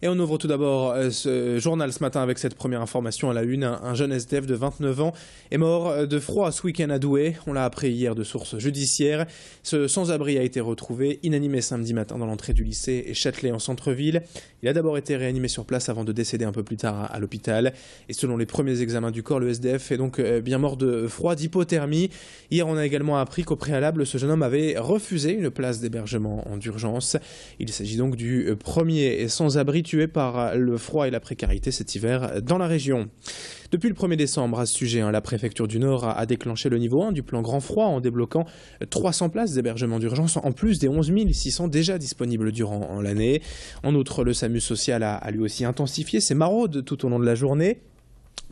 Et on ouvre tout d'abord ce journal ce matin avec cette première information à la une. Un jeune SDF de 29 ans est mort de froid ce week-end à Douai. On l'a appris hier de sources judiciaires. Ce sans-abri a été retrouvé inanimé samedi matin dans l'entrée du lycée et Châtelet en centre-ville. Il a d'abord été réanimé sur place avant de décéder un peu plus tard à l'hôpital. Et selon les premiers examens du corps, le SDF est donc bien mort de froid, d'hypothermie. Hier, on a également appris qu'au préalable, ce jeune homme avait refusé une place d'hébergement en urgence. Il s'agit donc du premier sans-abri tué par le froid et la précarité cet hiver dans la région. Depuis le 1er décembre, à ce sujet, la préfecture du Nord a déclenché le niveau 1 du plan Grand Froid en débloquant 300 places d'hébergement d'urgence en plus des 11 600 déjà disponibles durant l'année. En outre, le SAMU social a lui aussi intensifié ses maraudes tout au long de la journée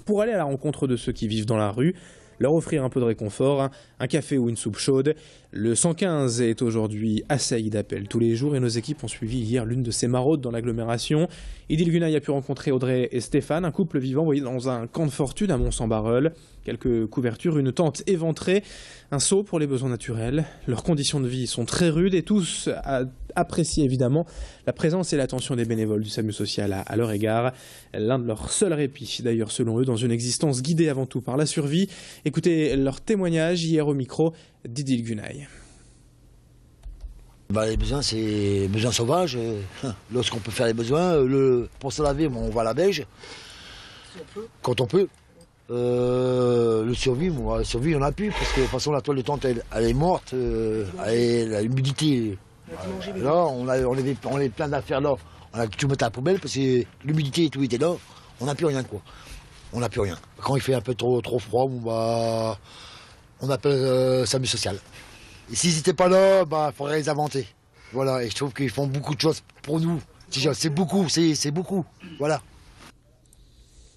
pour aller à la rencontre de ceux qui vivent dans la rue, leur offrir un peu de réconfort, un café ou une soupe chaude. Le 115 est aujourd'hui assailli d'appels tous les jours et nos équipes ont suivi hier l'une de ces maraudes dans l'agglomération. Idil Gunaï a pu rencontrer Audrey et Stéphane, un couple vivant dans un camp de fortune à Mont-Saint-Barreul. Quelques couvertures, une tente éventrée, un seau pour les besoins naturels. Leurs conditions de vie sont très rudes et tous apprécient évidemment la présence et l'attention des bénévoles du SAMU social à leur égard. L'un de leurs seuls répits d'ailleurs selon eux dans une existence guidée avant tout par la survie. Écoutez leur témoignage hier au micro d'Idil Gunaï. Les besoins, c'est les besoins sauvages. Lorsqu'on peut faire les besoins, pour se laver, on va à la beige. Quand on peut. Le survie, il n'y en a plus, parce que de toute façon la toile de tente elle est morte, l'humidité. Là, on est plein d'affaires là. On a tout mettre à la poubelle parce que l'humidité et tout était là. On n'a plus rien quoi. On n'a plus rien. Quand il fait un peu trop froid, on appelle SAMU social. Et s'ils n'étaient pas là, il faudrait les inventer. Voilà, et je trouve qu'ils font beaucoup de choses pour nous. C'est beaucoup, c'est beaucoup. Voilà.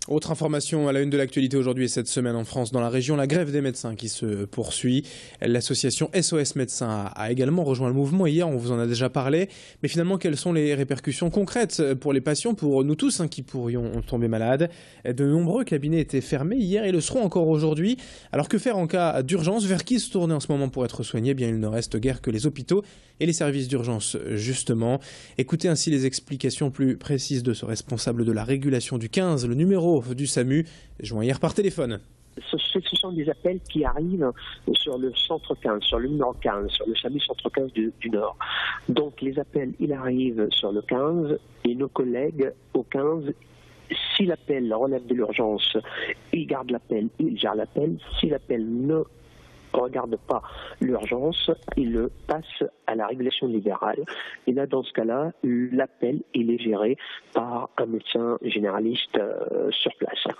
Autre information à la une de l'actualité aujourd'hui et cette semaine en France, dans la région, la grève des médecins qui se poursuit. L'association SOS Médecins a également rejoint le mouvement hier, on vous en a déjà parlé. Mais finalement, quelles sont les répercussions concrètes pour les patients, pour nous tous qui pourrions tomber malades? De nombreux cabinets étaient fermés hier et le seront encore aujourd'hui. Alors que faire en cas d'urgence? Vers qui se tourner en ce moment pour être soigné? Il ne reste guère que les hôpitaux et les services d'urgence justement. Écoutez ainsi les explications plus précises de ce responsable de la régulation du 15, le numéro du SAMU, joint hier par téléphone. Ce sont des appels qui arrivent sur le centre 15, sur le numéro 15, sur le SAMU centre 15 du Nord. Donc les appels, ils arrivent sur le 15 et nos collègues au 15, si l'appel relève de l'urgence, ils gardent l'appel, ils gèrent l'appel. Si l'appel ne regarde pas l'urgence, il le passe à la régulation libérale. Et là, dans ce cas-là, l'appel, il est géré par un médecin généraliste sur place.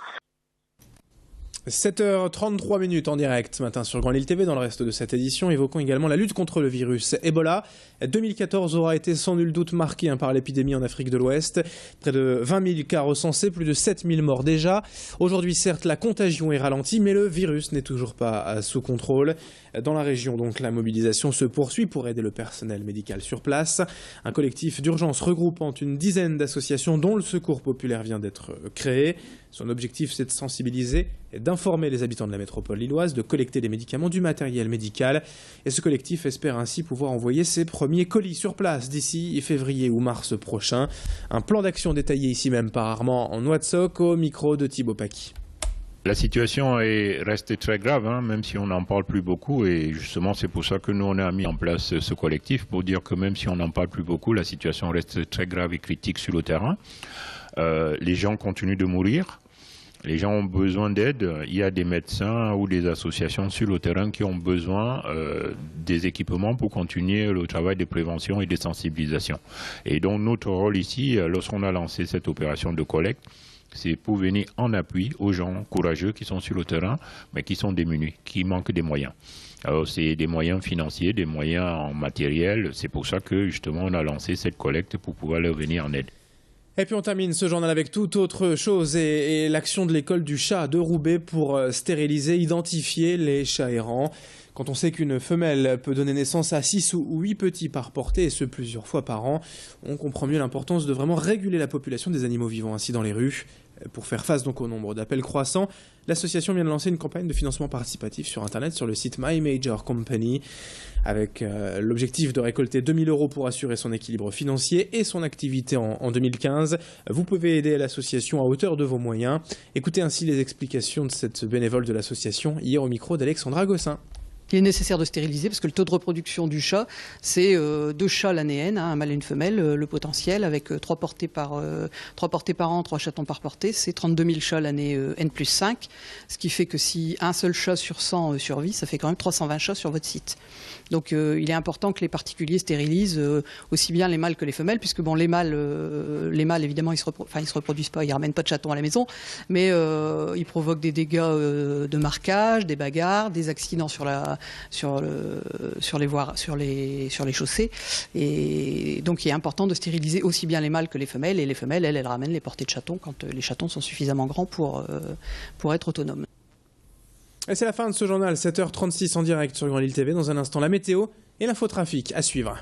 7h33 en direct ce matin sur Grand Lille TV. Dans le reste de cette édition, évoquons également la lutte contre le virus Ebola. 2014 aura été sans nul doute marqué par l'épidémie en Afrique de l'Ouest. Près de 20 000 cas recensés, plus de 7 000 morts déjà. Aujourd'hui, certes, la contagion est ralentie, mais le virus n'est toujours pas sous contrôle. Dans la région, donc, la mobilisation se poursuit pour aider le personnel médical sur place. Un collectif d'urgence regroupant une dizaine d'associations dont le Secours populaire vient d'être créé. Son objectif, c'est de sensibiliser et d'informer les habitants de la métropole lilloise, de collecter des médicaments, du matériel médical. Et ce collectif espère ainsi pouvoir envoyer ses premiers colis sur place d'ici février ou mars prochain. Un plan d'action détaillé ici même par Armand en noix de soc au micro de Thibaut Paqui. La situation est restée très grave, même si on n'en parle plus beaucoup. Et justement, c'est pour ça que nous, on a mis en place ce collectif, pour dire que même si on n'en parle plus beaucoup, la situation reste très grave et critique sur le terrain. Les gens continuent de mourir. Les gens ont besoin d'aide. Il y a des médecins ou des associations sur le terrain qui ont besoin des équipements pour continuer le travail de prévention et de sensibilisation. Et donc notre rôle ici, lorsqu'on a lancé cette opération de collecte, c'est pour venir en appui aux gens courageux qui sont sur le terrain, mais qui sont démunis, qui manquent des moyens. Alors c'est des moyens financiers, des moyens en matériel. C'est pour ça que justement on a lancé cette collecte pour pouvoir leur venir en aide. Et puis on termine ce journal avec toute autre chose et l'action de l'école du chat de Roubaix pour stériliser, identifier les chats errants. Quand on sait qu'une femelle peut donner naissance à 6 ou 8 petits par portée, et ce plusieurs fois par an, on comprend mieux l'importance de vraiment réguler la population des animaux vivants ainsi dans les rues. Pour faire face donc au nombre d'appels croissants, l'association vient de lancer une campagne de financement participatif sur Internet sur le site My Major Company, avec l'objectif de récolter 2 000 € pour assurer son équilibre financier et son activité en 2015. Vous pouvez aider l'association à hauteur de vos moyens. Écoutez ainsi les explications de cette bénévole de l'association hier au micro d'Alexandra Gossin. Il est nécessaire de stériliser parce que le taux de reproduction du chat, c'est 2 chats l'année N, un mâle et une femelle, le potentiel, avec 3 portées par an, 3 chatons par portée, c'est 32 000 chats l'année N+5, ce qui fait que si un seul chat sur 100 survit, ça fait quand même 320 chats sur votre site. Donc il est important que les particuliers stérilisent aussi bien les mâles que les femelles, puisque bon, les mâles évidemment ils se reproduisent pas, ils ramènent pas de chatons à la maison, mais ils provoquent des dégâts de marquage, des bagarres, des accidents sur les chaussées, et donc il est important de stériliser aussi bien les mâles que les femelles, et les femelles elles ramènent les portées de chatons quand les chatons sont suffisamment grands pour être autonomes. Et c'est la fin de ce journal, 7h36 en direct sur Grand Lille TV. Dans un instant, la météo et l'infotrafic à suivre.